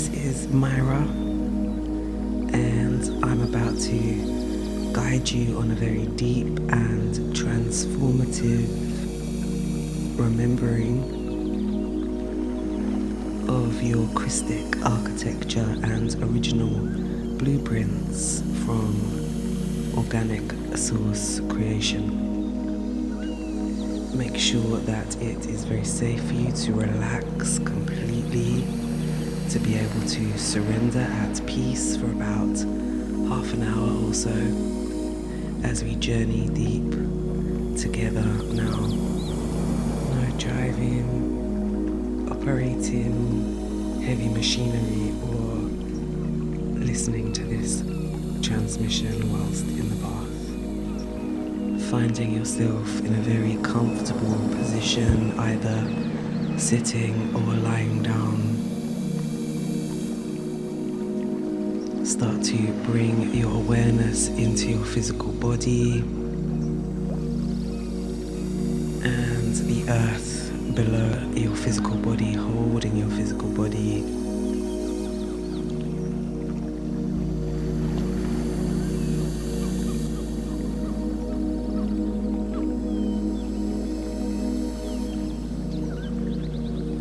This is Myra, and I'm about to guide you on a very deep and transformative remembering of your Krystic architecture and original blueprints from organic source creation. Make sure that it is very safe for you to relax completely, to be able to surrender at peace for about half an hour or so as we journey deep together now. No driving, operating heavy machinery, or listening to this transmission whilst in the bath. Finding yourself in a very comfortable position, either sitting or lying down. Start to bring your awareness into your physical body and the earth below your physical body, holding your physical body.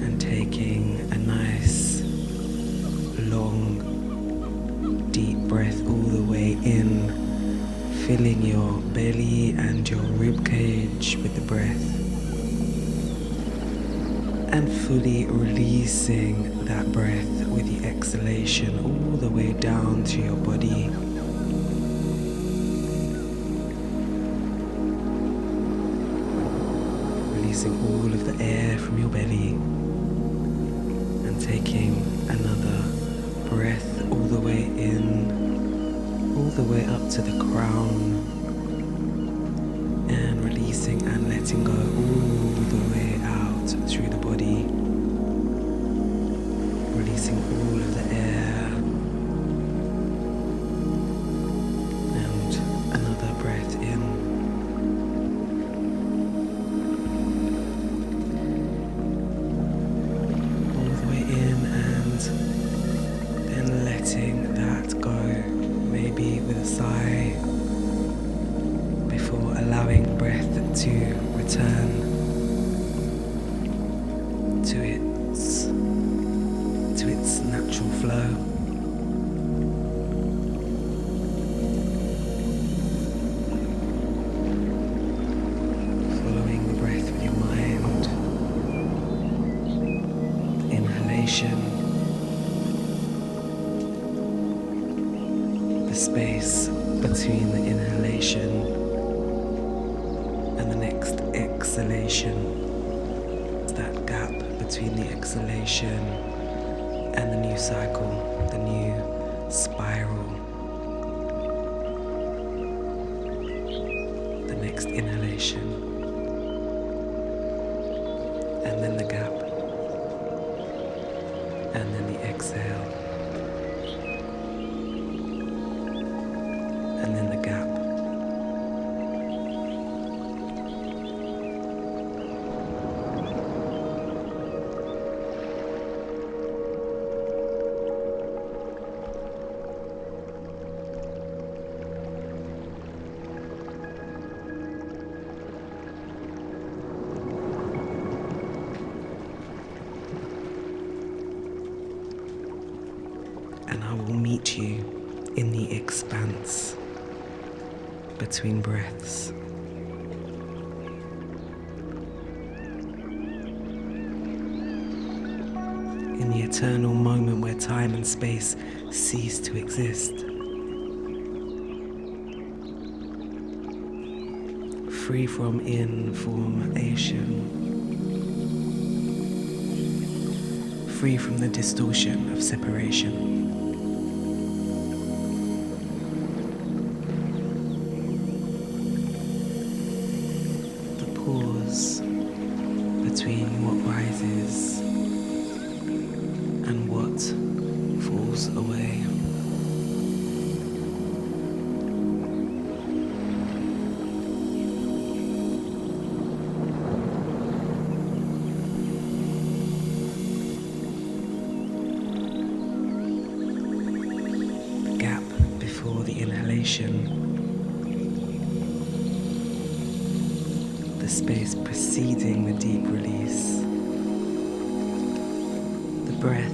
And taking a nice, long, deep breath all the way in, filling your belly and your rib cage with the breath, and fully releasing that breath with the exhalation all the way down to your body. Releasing all of the air from your belly and taking another breath all the way in, all the way up to the crown, and releasing and letting go all the way out through the body, releasing all of the air, and another breath in. All the way in, and then letting that go, maybe with a sigh, before allowing breath to return to its natural flow. Following the breath with your mind, the inhalation, the space between the inhalation and the next exhalation, that gap between the exhalation and the new cycle, the new spiral, the next inhalation, and then the gap, and then the exhale, and then the gap. And I will meet you in the expanse between breaths. In the eternal moment where time and space cease to exist. Free from information. Free from the distortion of separation. Pause between what rises and what falls away. exhalation. The space preceding the deep release. The breath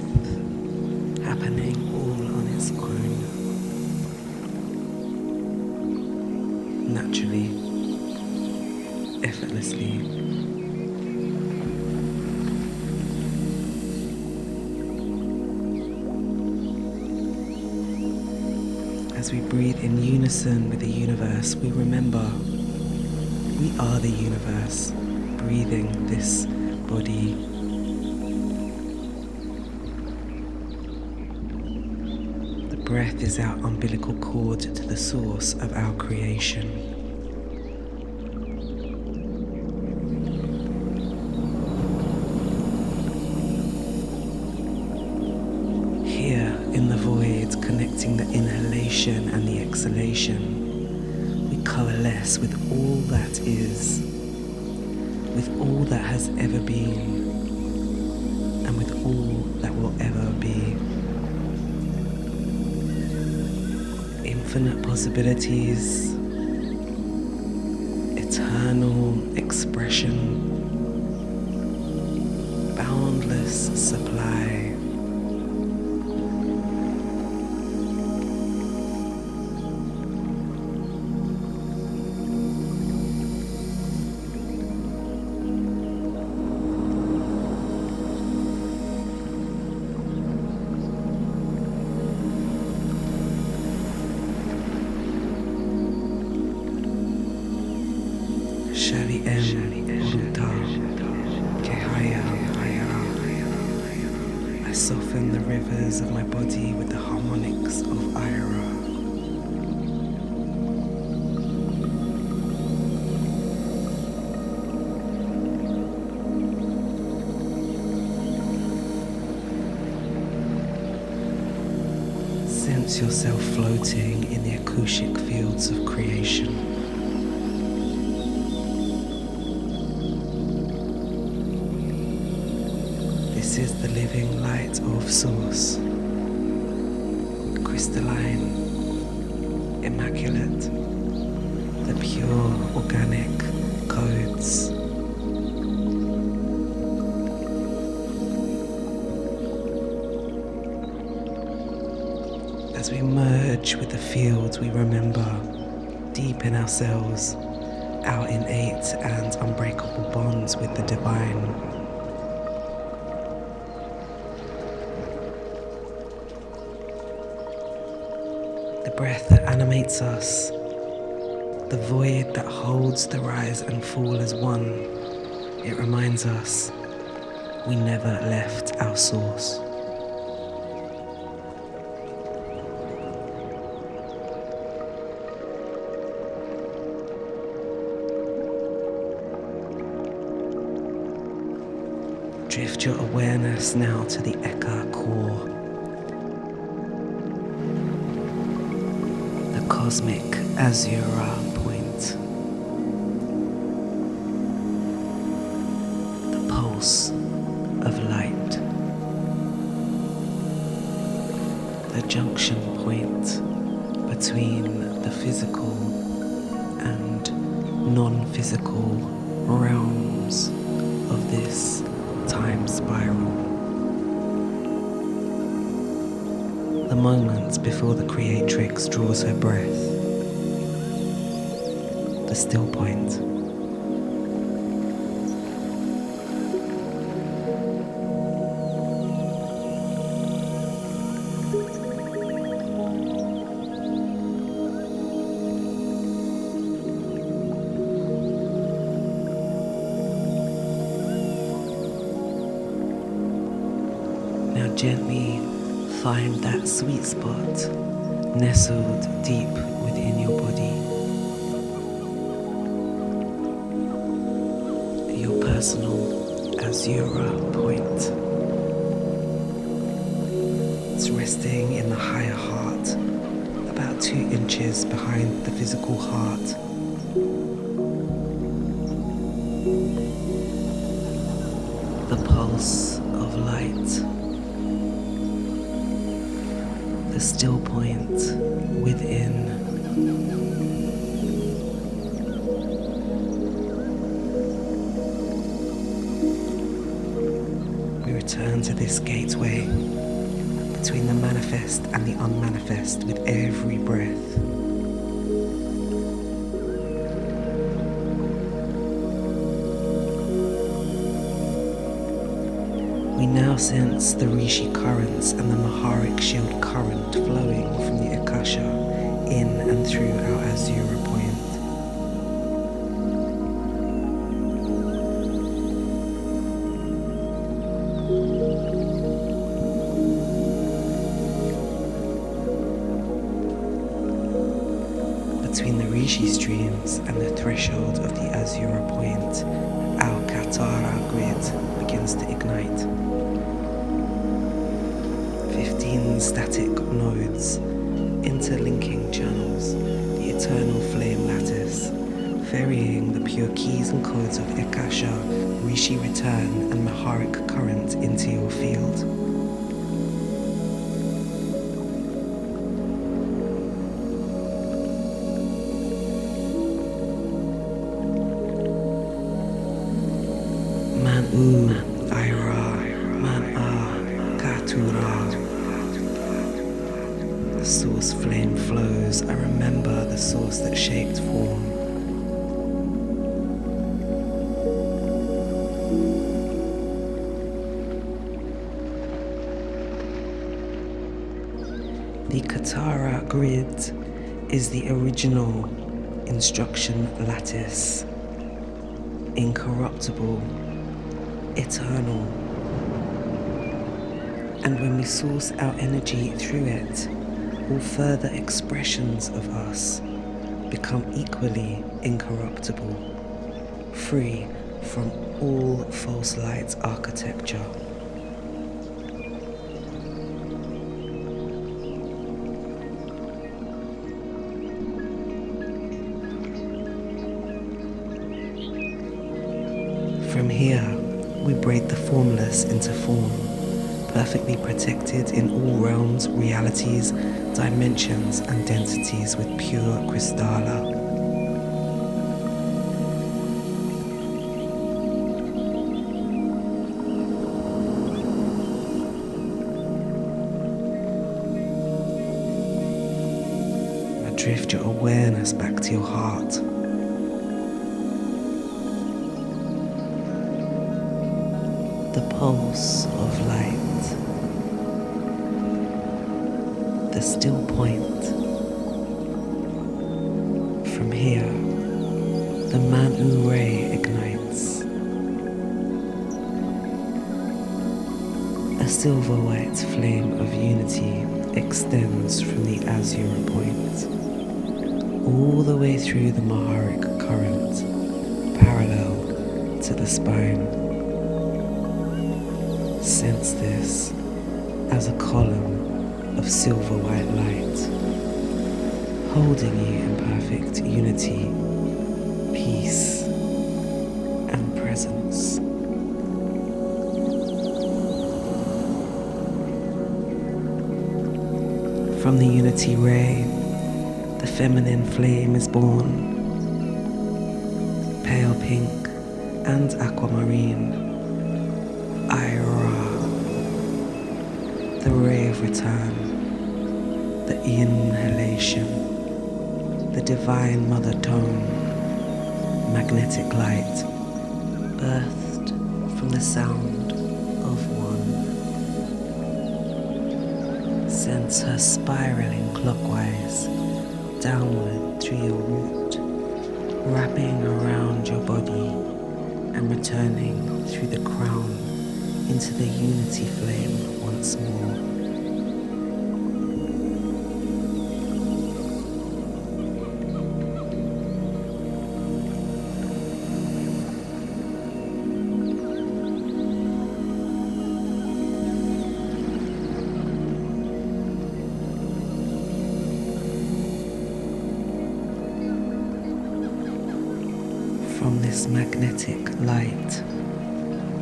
happening all on its own. Naturally, effortlessly. As we breathe in unison with the universe, we remember we are the universe, breathing this body. The breath is our umbilical cord to the source of our creation. Here in the void, connecting the inhalation and the exhalation, we coalesce with all that is, with all that has ever been, and with all that will ever be. Infinite possibilities, eternal expression, boundless supply. I soften the rivers of my body with the harmonics of Eir'Aa. Sense yourself floating in the Ecoushic fields of creation. This is the living light of Source, crystalline, immaculate, the pure organic codes. As we merge with the fields, we remember deep in ourselves our innate and unbreakable bonds with the divine. The breath that animates us, the void that holds the rise and fall as one. It reminds us we never left our source. Drift your awareness now to the Eir'Aa core. The cosmic Azura Point. The pulse of light. The junction point between the physical and non-physical realms of this time spiral. The moment before the creatrix draws her breath. The still point. Gently find that sweet spot nestled deep within your body. Your personal Azura Point. It's resting in the higher heart, about 2 inches behind the physical heart. The pulse of light. The still point within We return to this gateway between the manifest and the unmanifest with every breath. We now sense the Rishi currents and the Maharic shield current flowing from the Ecousha in and through our Azura Point. Between the Rishi streams and the threshold of the Azura Point, our Ka'Tara Grid begins to ignite. 15 static nodes, interlinking channels, the eternal flame lattice, ferrying the pure keys and codes of Ecousha, Rishi return and Maharic current into your field. ManU, Eir'Aa, Cathara. The source flame flows. I remember the source that shaped form. The Ka'Tara Grid is the original instruction lattice, incorruptible, eternal. And when we source our energy through it, all further expressions of us become equally incorruptible, free from all false light architecture. From here, we braid the formless into form, perfectly protected in all realms, realities, dimensions, and densities with pure crystalla. I drift your awareness back to your heart. The pulse of light, the still point. From here, the ManU ray ignites. A silver white flame of unity extends from the Azura Point, all the way through the Maharic current, parallel to the spine. Sense this as a column of silver white light, holding you in perfect unity, peace, and presence. From the unity ray, the feminine flame is born, pale pink and aquamarine. Eir'Aa, the ray of return, the inhalation, the divine mother tone, magnetic light, birthed from the sound of one. Sense her spiraling clockwise, downward through your root, wrapping around your body and returning through the crown into the unity flame once more. From this magnetic light,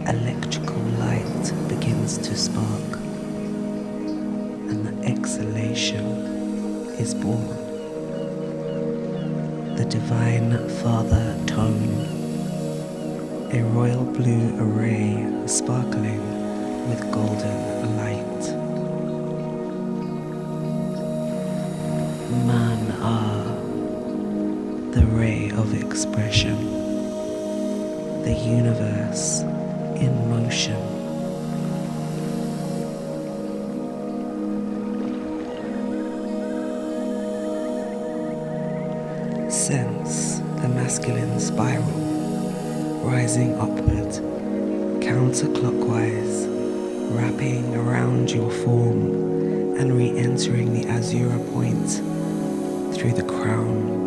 electrical light begins to spark, and the exhalation is born. the Divine Father tone, a royal blue array sparkling with golden light. ManU, the ray of expression, the universe in motion. Sense the masculine spiral rising upward, counterclockwise, wrapping around your form and re-entering the Azura Point through the crown.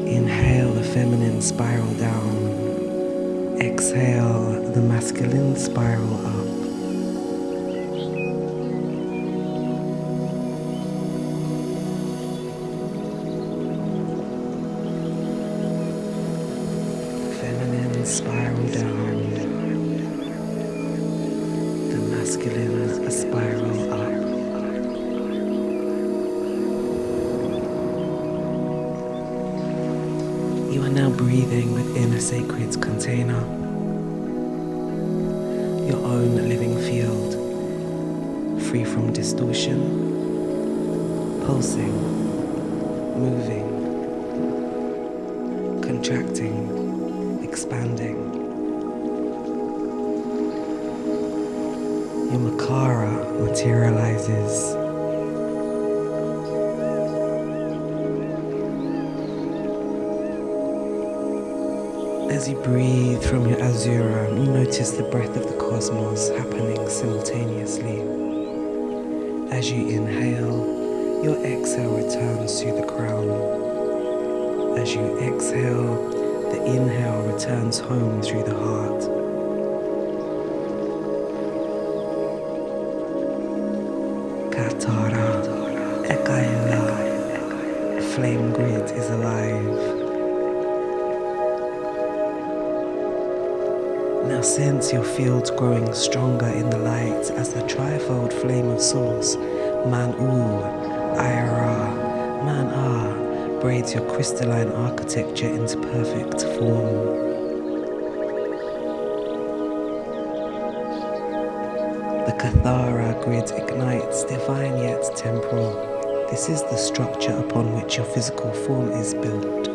Inhale the feminine spiral down. Exhale the masculine spiral up. Feminine spiral down. The masculine spiral up. You are now breathing within a sacred container, your own living field, free from distortion, pulsing, moving, contracting, expanding. Your Merkara materializes. As you breathe from your Azura, you notice the breath of the cosmos happening simultaneously. As you inhale, your exhale returns to the crown. As you exhale, the inhale returns home through the heart. Cathara, Eir'Aa, flame grid is alive. Now sense your fields growing stronger in the light as the trifold flame of source, ManU, Eir'Aa, ManU, braids your crystalline architecture into perfect form. The Cathara Grid ignites, divine yet temporal. This is the structure upon which your physical form is built.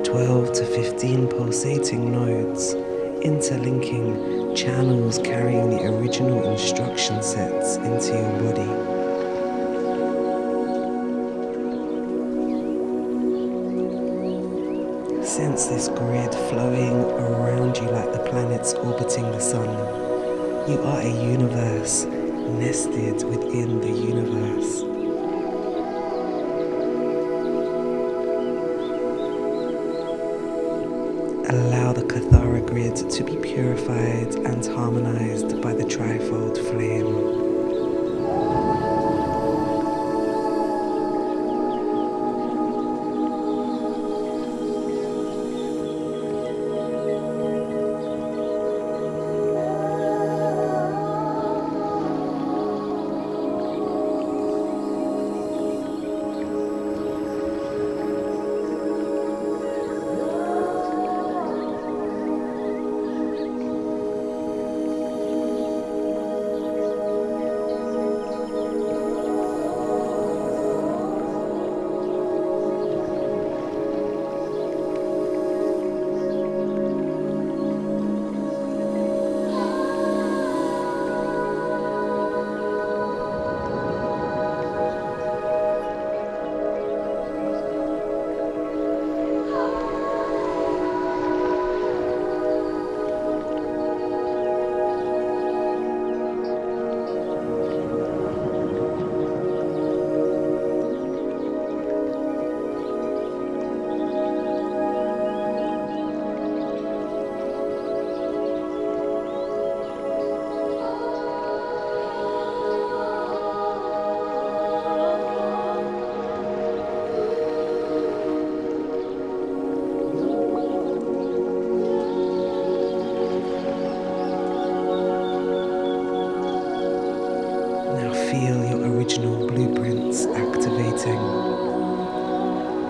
12 to 15 pulsating nodes, interlinking channels carrying the original instruction sets into your body. Sense this grid flowing around you like the planets orbiting the sun. You are a universe nested within the universe. Allow the Ka'Tara Grid to be purified and harmonized by the Trifold Flame. activating,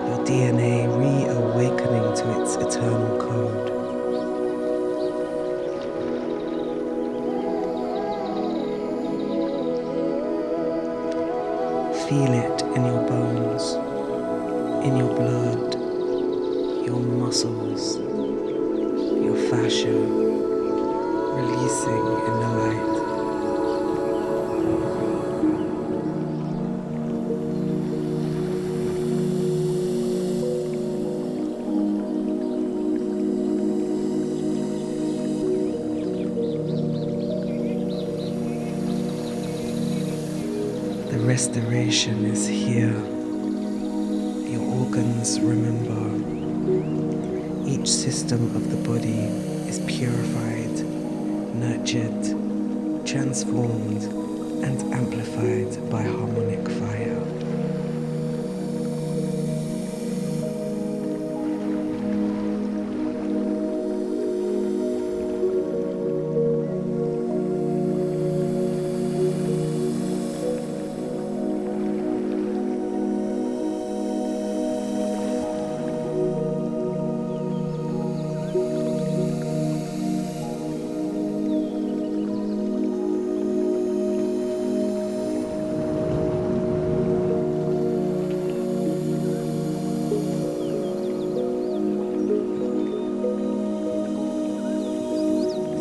your DNA reawakening to its eternal code. Feel it in your bones, in your blood, your muscles, your fascia, releasing in the light. The restoration is here. Your organs remember. Each system of the body is purified, nurtured, transformed, and amplified by harmonic fire.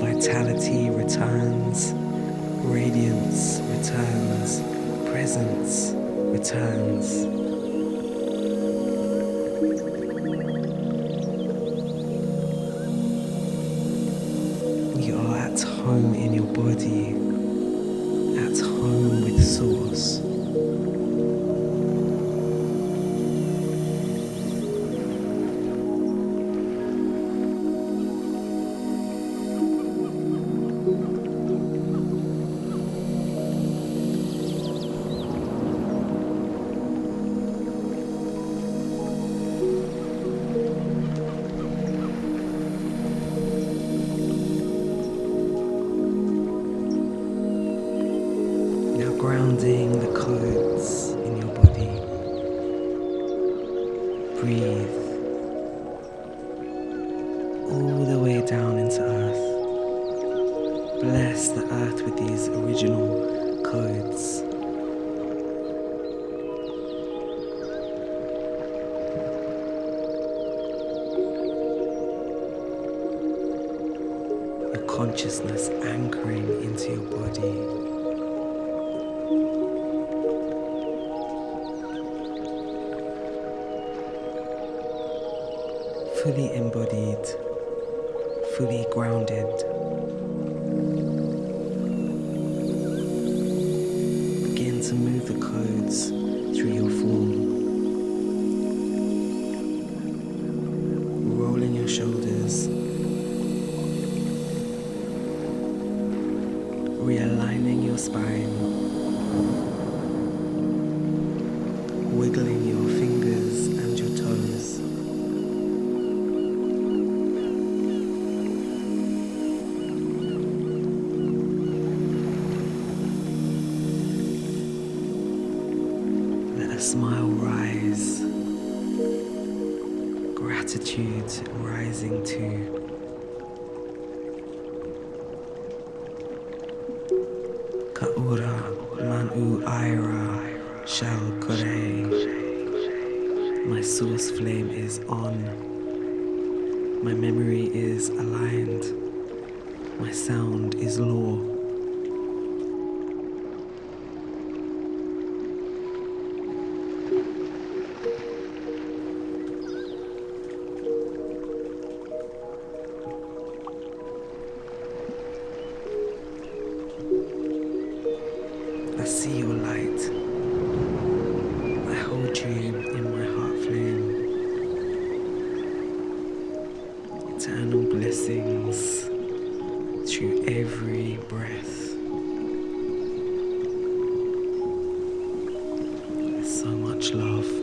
Vitality returns, radiance returns, presence returns. You are at home in your body, at home with Source. Grounding the codes in your body. Breathe all the way down into earth. Bless the earth with these original codes. Your consciousness anchoring into your body. Fully embodied, fully grounded. Begin to move the codes through your form. Rolling your shoulders. Realigning your spine. Wiggling your fingers and your toes. Smile rise, gratitude rising too. Ka'Ura, ManU, Eir'Aa, Shal Kore. My source flame is on. My memory is aligned. My sound is law. I see your light. I hold you in my heart flame. Eternal blessings through every breath. There's so much love.